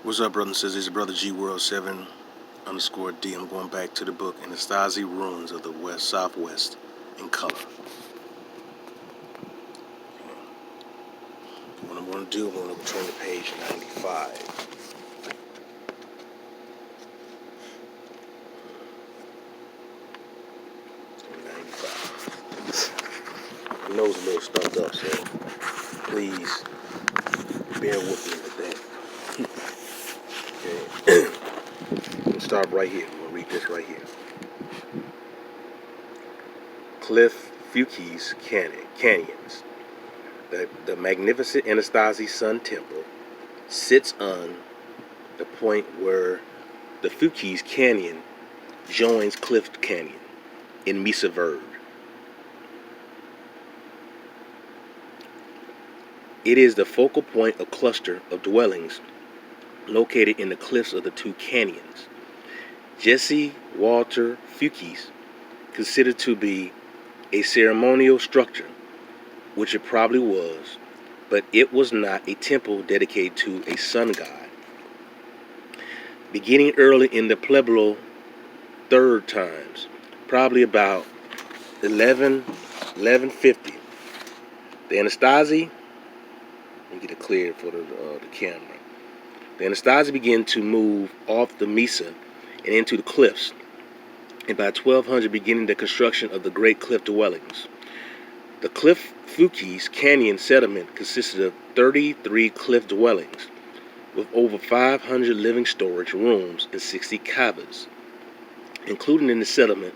What's up, brother and sisters? It's brother G World 7 underscore D. I'm going back to the book Anastasia Ruins of the West Southwest in color. What I'm going to do, I'm going to turn to page 95. My nose is a little stuffed up, so please bear with me with that. Okay. We'll start right here. I'm going to read this right here. Cliff Fuki's Canyons. The magnificent Anastasia Sun Temple sits on the point where the Fuki's Canyon joins Cliff Canyon in Mesa Verde. It is the focal point of a cluster of dwellings located in the cliffs of the two canyons. Jesse Walter Fuki's considered to be a ceremonial structure, which it probably was, but it was not a temple dedicated to a sun god. Beginning early in the Pueblo third times, probably about 1150, the Anastasia, let me get it clear for the camera. The Anastasia began to move off the mesa and into the cliffs, and by 1200 beginning the construction of the great cliff dwellings. The Cliff Fuki's Canyon settlement consisted of 33 cliff dwellings with over 500 living storage rooms and 60 cabins. Included in the settlement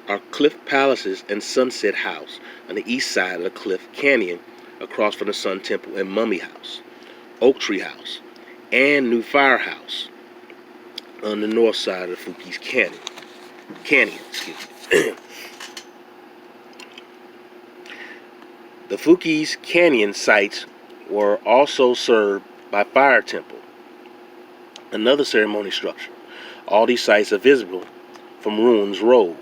are Cliff Palaces and Sunset House on the east side of the Cliff Canyon across from the Sun Temple, and Mummy House, Oak Tree House, and New Fire House on the north side of the Fuki's Canyon. The Fuki's Canyon sites were also served by Fire Temple, another ceremony structure. All these sites are visible from Ruins Road.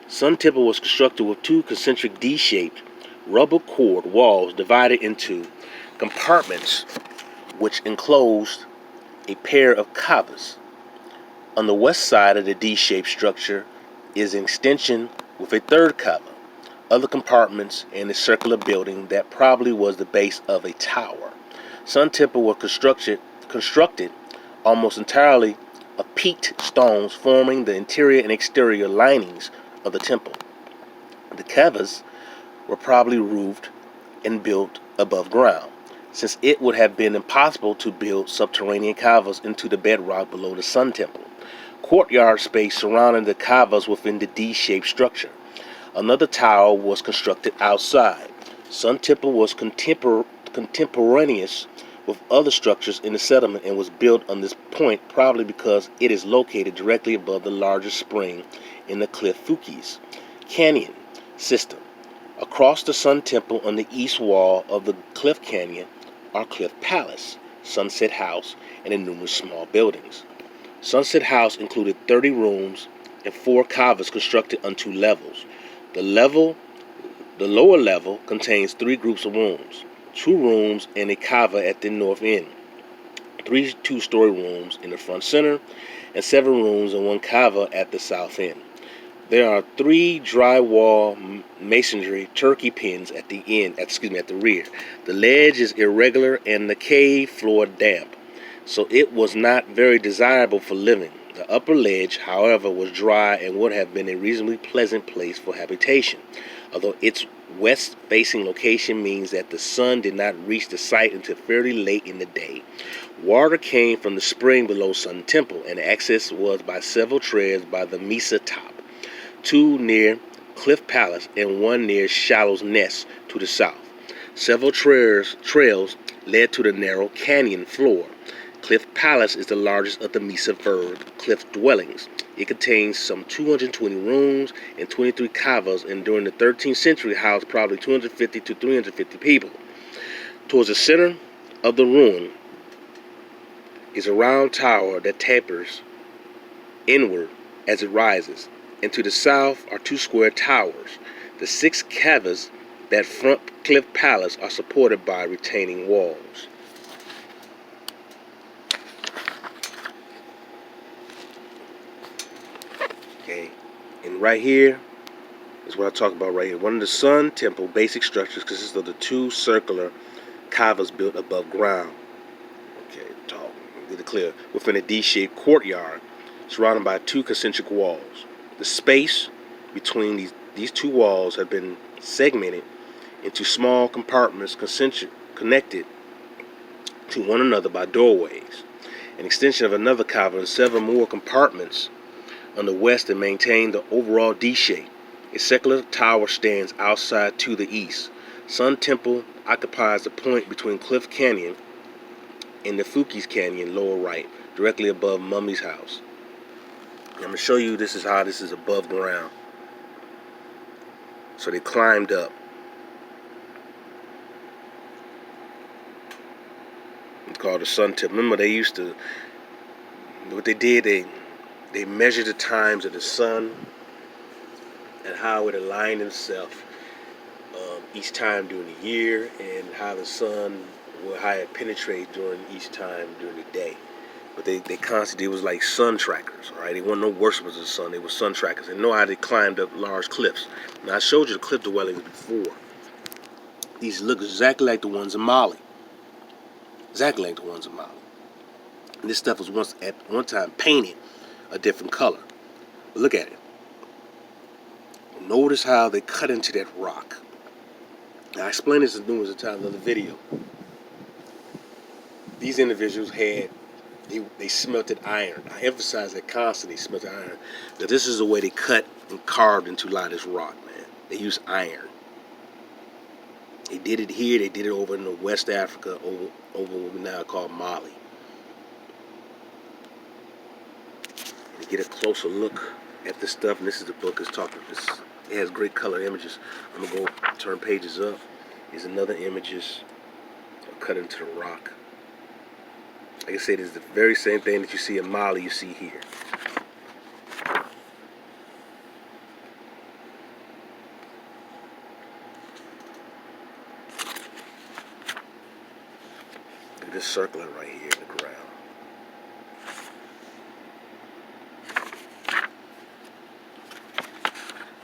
Sun Temple was constructed with two concentric D-shaped rubber cord walls divided into compartments which enclosed a pair of kavas. On the west side of the D-shaped structure is an extension with a third kava, other compartments, and a circular building that probably was the base of a tower. Sun Temple was constructed almost entirely of peaked stones forming the interior and exterior linings of the temple. The kavas were probably roofed and built above ground, since it would have been impossible to build subterranean kavas into the bedrock below the Sun Temple. Courtyard space surrounding the kavas within the D-shaped structure. Another tower was constructed outside. Sun Temple was contemporaneous with other structures in the settlement and was built on this point probably because it is located directly above the largest spring in the Cliff Fuki's Canyon system. Across the Sun Temple on the east wall of the Cliff Canyon are Cliff Palace, Sunset House, and numerous small buildings. Sunset House included 30 rooms and 4 kavas constructed on 2 levels. The lower level contains 3 groups of rooms, 2 rooms and a kava at the north end, 3 two-story rooms in the front center, and 7 rooms and 1 kava at the south end. There are 3 drywall masonry turkey pins at the rear. The ledge is irregular and the cave floor damp, so it was not very desirable for living. The upper ledge, however, was dry and would have been a reasonably pleasant place for habitation, although its west-facing location means that the sun did not reach the site until fairly late in the day. Water came from the spring below Sun Temple, and access was by several treads by the mesa top. 2 near Cliff Palace and 1 near Shallow's Nest to the south. Several trails led to the narrow canyon floor. Cliff Palace is the largest of the Mesa Verde cliff dwellings. It contains some 220 rooms and 23 kavas, and during the 13th century housed probably 250 to 350 people. Towards the center of the ruin is a round tower that tapers inward as it rises, and to the south are 2 square towers. The 6 kavas that front Cliff Palace are supported by retaining walls. Okay, and right here is what I talk about right here. One of the Sun Temple basic structures consists of the two circular kavas built above ground. Okay, talk. Get it clear. Within a D-shaped courtyard, surrounded by two concentric walls. The space between these two walls have been segmented into small compartments connected to one another by doorways. An extension of another kava and several more compartments on the west and maintain the overall D shape. A circular tower stands outside to the east. Sun Temple occupies the point between Cliff Canyon and the Fuki's Canyon lower right, directly above Mummy's house. I'm going to show you this is how this is above ground. So they climbed up. It's called the Sun Temple. Remember, they used to, what they did, they measured the times of the sun and how it aligned itself each time during the year, and how the sun, how it penetrates during each time during the day. But they constantly, it was like sun trackers, all right? They weren't no worshippers of the sun, they were sun trackers. And know how they climbed up large cliffs. Now, I showed you the cliff dwellings before. These look exactly like the ones in Mali. Exactly like the ones in Mali. And this stuff was at one time painted a different color. But look at it. Notice how they cut into that rock. Now, I explained this numerous times in another video. These individuals had, they smelted iron. I emphasize that constantly, smelted iron. Now, this is the way they cut and carved into a lot of this rock, man. They used iron. They did it here, they did it over in the West Africa, over what we now call Mali. To get a closer look at this stuff, and this is the book it's talking about. It has great color images. I'm going to go turn pages up. Here's another images cut into the rock. Like I said, it's the very same thing that you see in Mali, you see here. Look at this circling right here in the ground.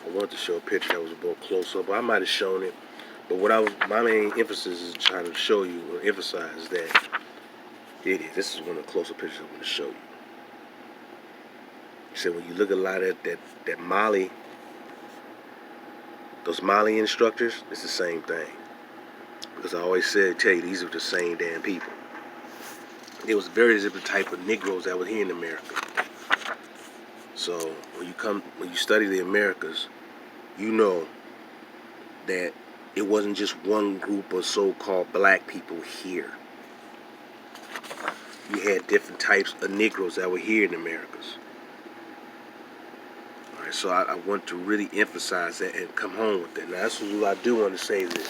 I wanted to show a picture that was a more close up, but I might have shown it. But my main emphasis is trying to show you or emphasize that it is. This is one of the closer pictures I want to show you. So when you look at a lot of that Mali, those Mali instructors, it's the same thing. Because I always tell you, these are the same damn people. There was various different type of Negroes that were here in America. So when you study the Americas, you know that it wasn't just one group of so-called black people here. You had different types of Negroes that were here in the Americas. All right, so I want to really emphasize that and come home with that. Now, that's what I do want to say this.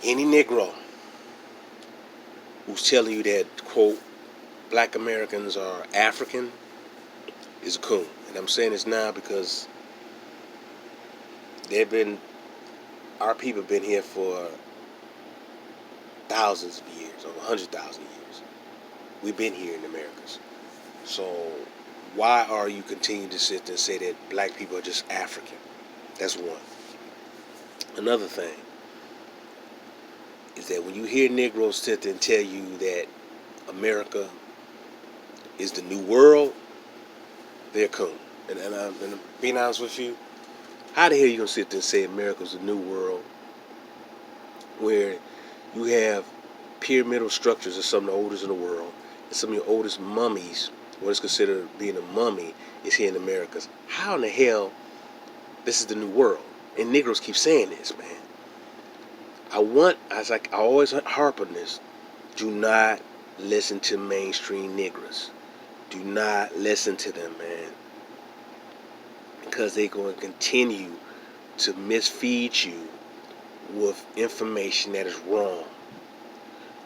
Any Negro who's telling you that, quote, black Americans are African is a coon. And I'm saying this now because our people have been here for thousands of years, over 100,000 years. We've been here in the Americas. So why are you continuing to sit there and say that black people are just African? That's one. Another thing is that when you hear Negroes sit there and tell you that America is the new world, they're coon. And being honest with you, how the hell are you going to sit there and say America's the new world where you have pyramidal structures of some of the oldest in the world, and some of your oldest mummies, what is considered being a mummy, is here in the Americas? How in the hell this is the new world? And Negroes keep saying this, man. I always harp on this. Do not listen to mainstream Negroes. Do not listen to them, man. Because they're going to continue to misfeed you with information that is wrong.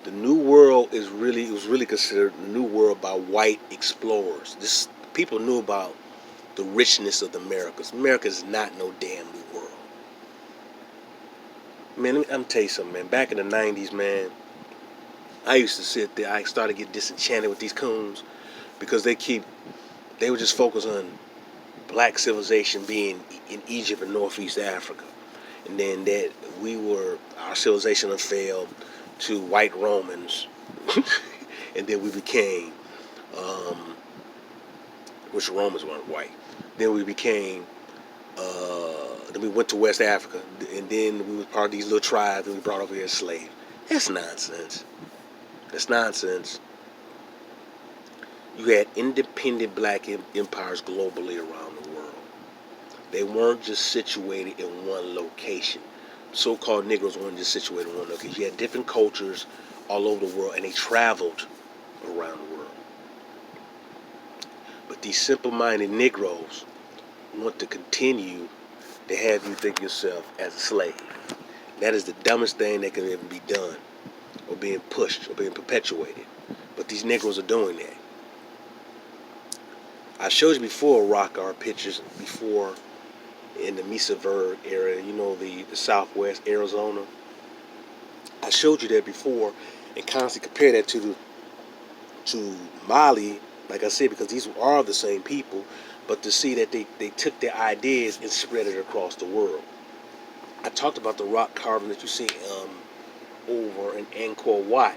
The New World was really considered the New World by white explorers. People knew about the richness of the Americas. America is not no damn New World. Man, I'm gonna tell you something, man. Back in the 90s, man, I used to sit there. I started to get disenchanted with these coons because they would just focus on black civilization being in Egypt and Northeast Africa, and then that our civilization had failed to white Romans, and then we became, which Romans weren't white. Then we became, then we went to West Africa, and then we were part of these little tribes that we brought over here as slaves. That's nonsense. That's nonsense. You had independent black empires globally around the world. They weren't just situated in one location. So-called Negroes weren't just situated in one location. You had different cultures all over the world, and they traveled around the world. But these simple-minded Negroes want to continue to have you think yourself as a slave. That is the dumbest thing that can ever be done, or being pushed, or being perpetuated. But these Negroes are doing that. I showed you before rock art pictures before in the Mesa Verde area, the southwest Arizona. I showed you that before and constantly compared that to Mali, like I said, because these are the same people, but to see that they took their ideas and spread it across the world. I talked about the rock carving that you see over in Angkor Wat,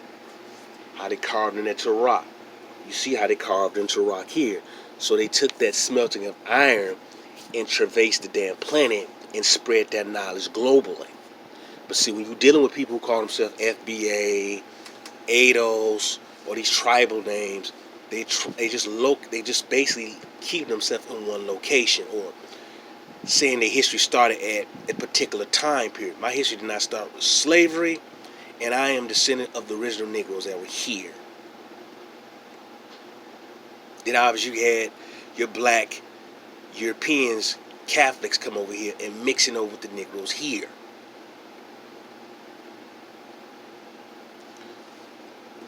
how they carved into rock. You see how they carved into rock here. So they took that smelting of iron and traversed the damn planet and spread that knowledge globally. But see, when you're dealing with people who call themselves FBA, ADOS, or these tribal names, they just basically keep themselves in one location, or saying their history started at a particular time period. My history did not start with slavery, and I am descendant of the original Negroes that were here. Then obviously you had your black Europeans, Catholics come over here and mixing over with the Negroes here.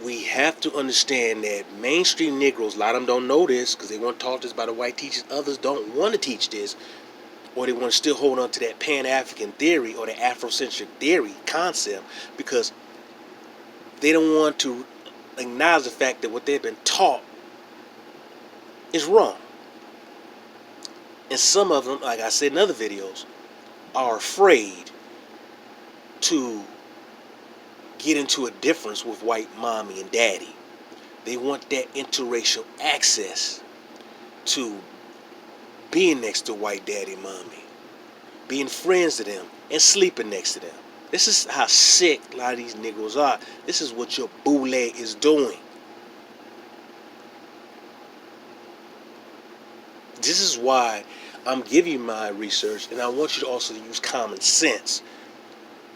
We have to understand that mainstream Negroes, a lot of them don't know this because they weren't taught this by the white teachers. Others don't want to teach this, or they want to still hold on to that Pan-African theory or the Afrocentric theory concept because they don't want to acknowledge the fact that what they've been taught is wrong. And some of them, like I said in other videos, are afraid to get into a difference with white mommy and daddy. They want that interracial access to being next to white daddy and mommy, being friends to them, and sleeping next to them. This is how sick a lot of these Negroes are. This is what your boule is doing. This is why I'm giving you my research, and I want you to also use common sense.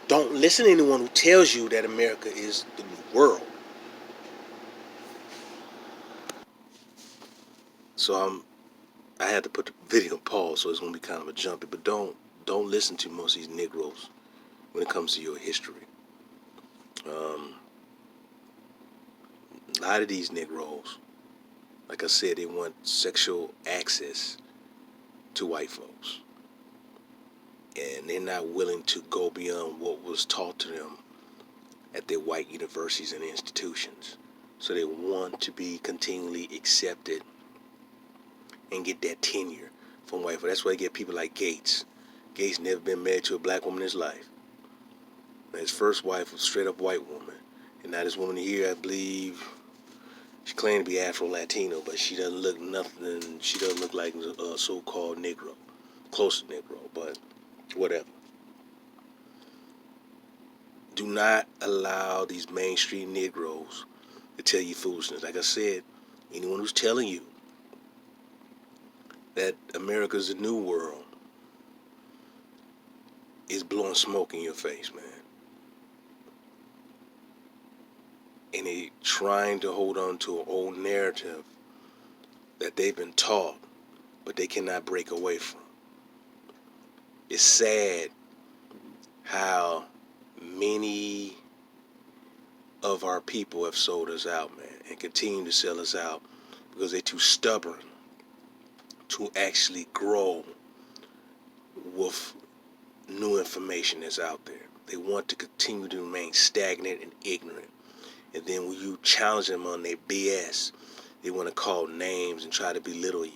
Don't listen to anyone who tells you that America is the new world. So I had to put the video on pause, so it's gonna be kind of a jumpy. But don't listen to most of these Negroes when it comes to your history. A lot of these Negroes, like I said, they want sexual access to white folks, and they're not willing to go beyond what was taught to them at their white universities and institutions. So they want to be continually accepted and get that tenure from white folks. That's why they get people like Gates. Gates never been married to a black woman in his life. And his first wife was a straight up white woman. And now this woman here, I believe, she claimed to be Afro-Latino, but she doesn't look nothing, she doesn't look like a so-called Negro. Close to Negro, but whatever. Do not allow these mainstream Negroes to tell you foolishness. Like I said, anyone who's telling you that America's the new world is blowing smoke in your face, man. And they trying to hold on to an old narrative that they've been taught, but they cannot break away from. It's sad how many of our people have sold us out, man, and continue to sell us out because they're too stubborn to actually grow with new information that's out there. They want to continue to remain stagnant and ignorant. And then when you challenge them on their BS, they want to call names and try to belittle you.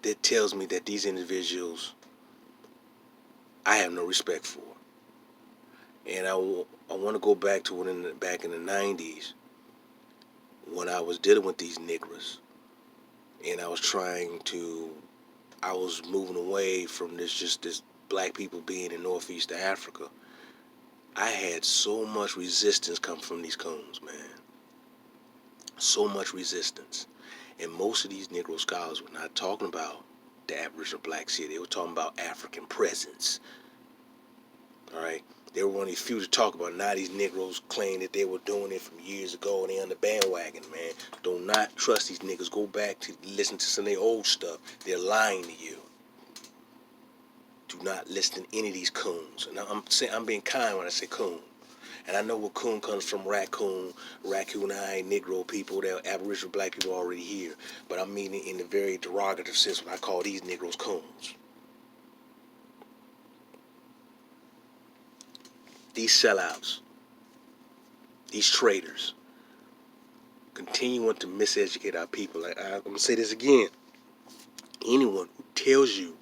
that tells me that these individuals I have no respect for. And I want to go back to back in the 90s when I was dealing with these niggers, and I was moving away from this black people being in Northeast Africa. I had so much resistance come from these coons, man. So much resistance. And most of these Negro scholars were not talking about the Aboriginal Black Sea. They were talking about African presence. All right? They were one of the few to talk about. Now these Negroes claim that they were doing it from years ago and they on the bandwagon, man. Do not trust these niggas. Go back to listen to some of their old stuff. They're lying to you. Do not listen to any of these coons. And I'm being kind when I say coon. And I know where coon comes from, raccoon-eyed Negro people, that Aboriginal black people are already here. But I mean it in a very derogative sense when I call these Negroes coons. These sellouts, these traitors, continuing to miseducate our people. I'm going to say this again. Anyone who tells you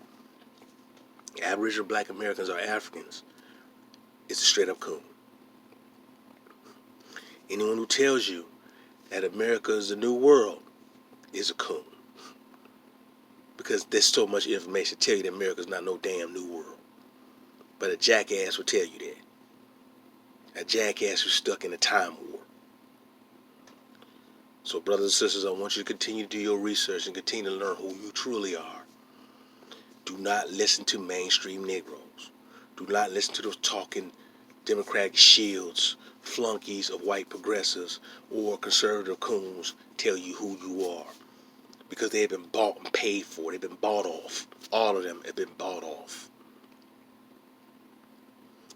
Aboriginal black Americans are Africans is a straight up coon. Anyone who tells you that America is the new world is a coon. Because there's so much information to tell you that America's not no damn new world. But a jackass will tell you that. A jackass who's stuck in a time warp. So brothers and sisters, I want you to continue to do your research and continue to learn who you truly are. Do not listen to mainstream Negroes. Do not listen to those talking Democratic shields, flunkies of white progressives, or conservative coons tell you who you are. Because they have been bought and paid for. They've been bought off. All of them have been bought off.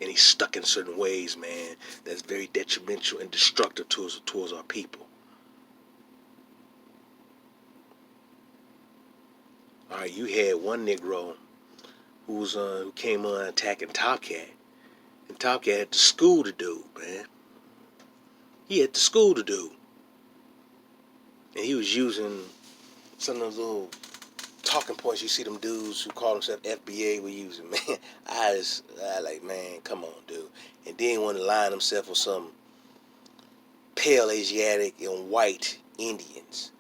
And he's stuck in certain ways, man, that's very detrimental and destructive towards our people. All right, you had one Negro who came on attacking Top Cat. And Top Cat had the school to do, man. He had the school to do. And he was using some of those little talking points you see them dudes who call themselves FBA were using, man. I like, man, come on, dude. And then want to line himself with some pale Asiatic and white Indians.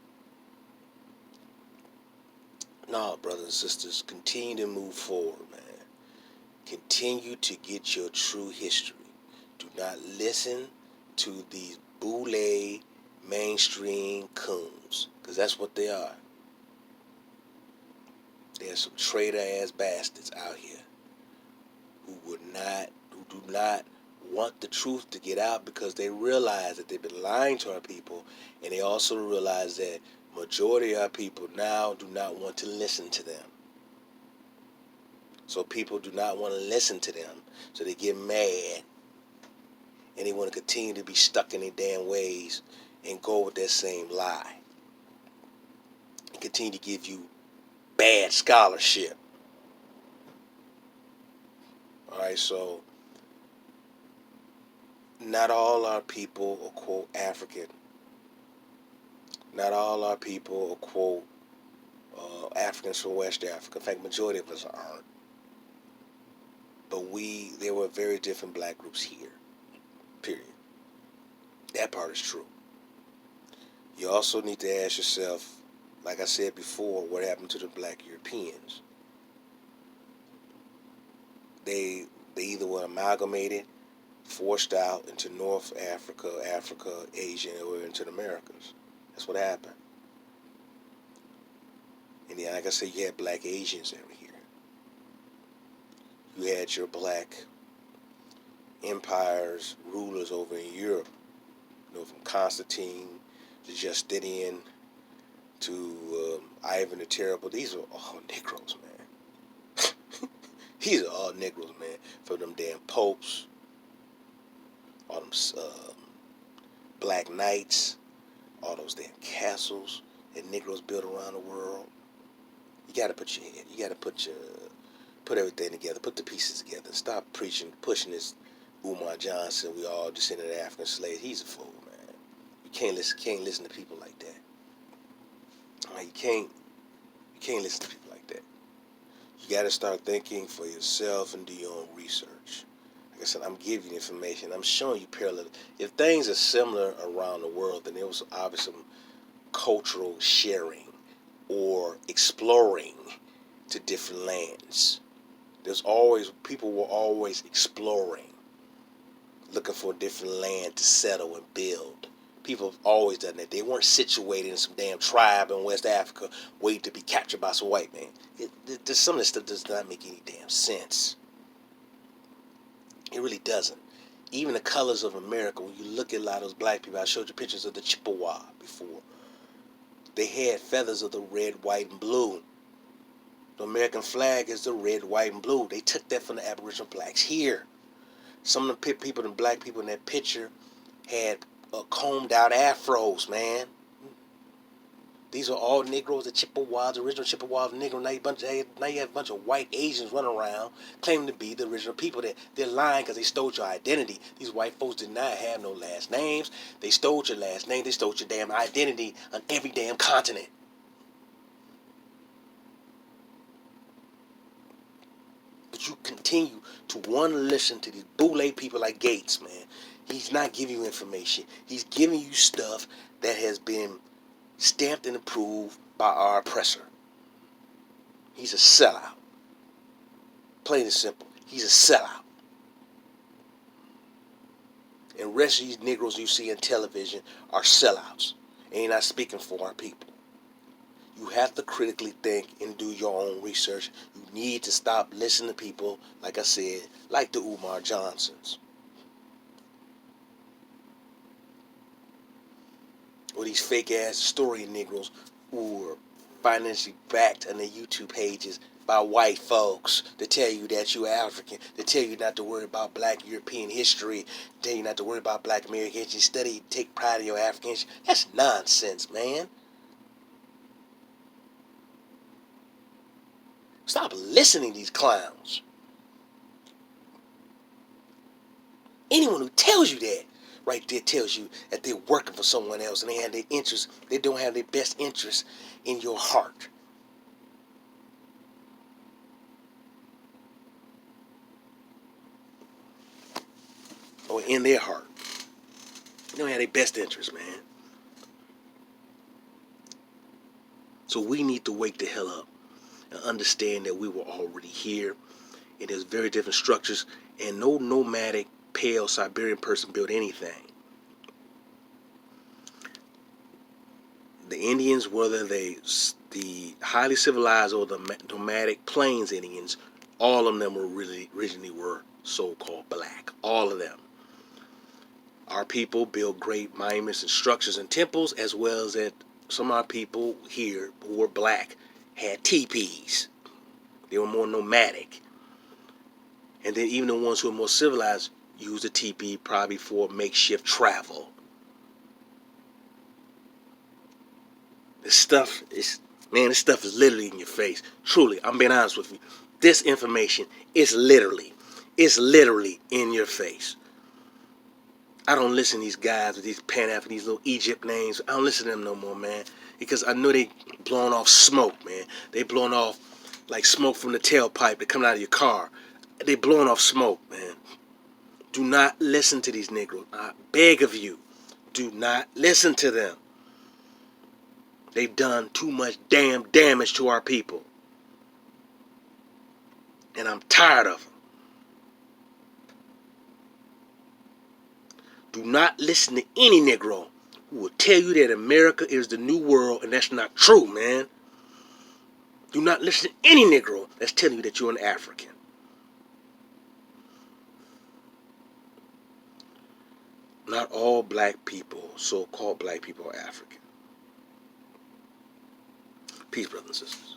No, brothers and sisters, continue to move forward, man. Continue to get your true history. Do not listen to these boule mainstream coons, because that's what they are. There's some traitor-ass bastards out here who do not want the truth to get out because they realize that they've been lying to our people, and they also realize that majority of our people now do not want to listen to them. So people do not want to listen to them, so they get mad, and they want to continue to be stuck in their damn ways and go with that same lie and continue to give you bad scholarship. Alright, so not all our people are quote African. Not all our people are quote Africans from West Africa. In fact, majority of us aren't. But there were very different black groups here. Period. That part is true. You also need to ask yourself, like I said before, what happened to the black Europeans? They either were amalgamated, forced out into North Africa, Asia, or into the Americas. That's what happened. And then, like I said, you had black Asians over here. You had your black empires, rulers over in Europe, from Constantine to Justinian to Ivan the Terrible. These are all Negroes, man. These are all Negroes, man. From them damn popes, all them black knights, all those damn castles that Negroes built around the world. You gotta put everything together, put the pieces together. Stop pushing this Umar Johnson, we all descended of African slaves. He's a fool, man. You can't listen to people like that. You can't listen to people like that. You got to start thinking for yourself and do your own research. Like I said, I'm giving you information. I'm showing you parallel. If things are similar around the world, then there was obviously some cultural sharing or exploring to different lands. People were always exploring, looking for a different land to settle and build. People have always done that. They weren't situated in some damn tribe in West Africa waiting to be captured by some white man. Some of this stuff does not make any damn sense. It really doesn't. Even the colors of America, when you look at a lot of those black people, I showed you pictures of the Chippewa before. They had feathers of the red, white, and blue. The American flag is the red, white, and blue. They took that from the Aboriginal blacks here. Some of the people, the black people in that picture, had combed out afros, man. These are all Negroes, the Chippewas, the original Chippewas, Negro. Now you have a bunch of white Asians running around claiming to be the original people. They're lying because they stole your identity. These white folks did not have no last names. They stole your last name. They stole your damn identity on every damn continent. But you continue to want to listen to these boule people like Gates, man. He's not giving you information. He's giving you stuff that has been stamped and approved by our oppressor. He's a sellout. Plain and simple. He's a sellout. And the rest of these Negroes you see on television are sellouts. And he's not speaking for our people. You have to critically think and do your own research. You need to stop listening to people, like I said, like the Umar Johnsons. Or these fake ass story Negroes who are financially backed on their YouTube pages by white folks to tell you that you're African, to tell you not to worry about black European history, to tell you not to worry about black American history, study, take pride in your African history. That's nonsense, man. Stop listening to these clowns. Anyone who tells you that right there tells you that they're working for someone else and they have their interests, they don't have their best interests in your heart. Or in their heart. They don't have their best interests, man. So we need to wake the hell up and understand that we were already here. And there's very different structures, and no nomadic, pale Siberian person built anything. The Indians, whether the highly civilized or the nomadic plains Indians, all of them were originally were so-called black. All of them. Our people built great monuments and structures and temples, as well as that some of our people here who were black had teepees. They were more nomadic. And then even the ones who are more civilized used a teepee probably for makeshift travel. This stuff is literally in your face. Truly, I'm being honest with you. This information is literally in your face. I don't listen to these guys with these Pan-African, these little Egypt names. I don't listen to them no more, man. Because I know they blowing off smoke, man. They blowing off like smoke from the tailpipe that coming out of your car. They blowing off smoke, man. Do not listen to these Negroes. I beg of you, do not listen to them. They've done too much damn damage to our people. And I'm tired of them. Do not listen to any Negro who will tell you that America is the new world, and that's not true, man. Do not listen to any Negro that's telling you that you're an African. Not all black people, so-called black people, are African. Peace, brothers and sisters.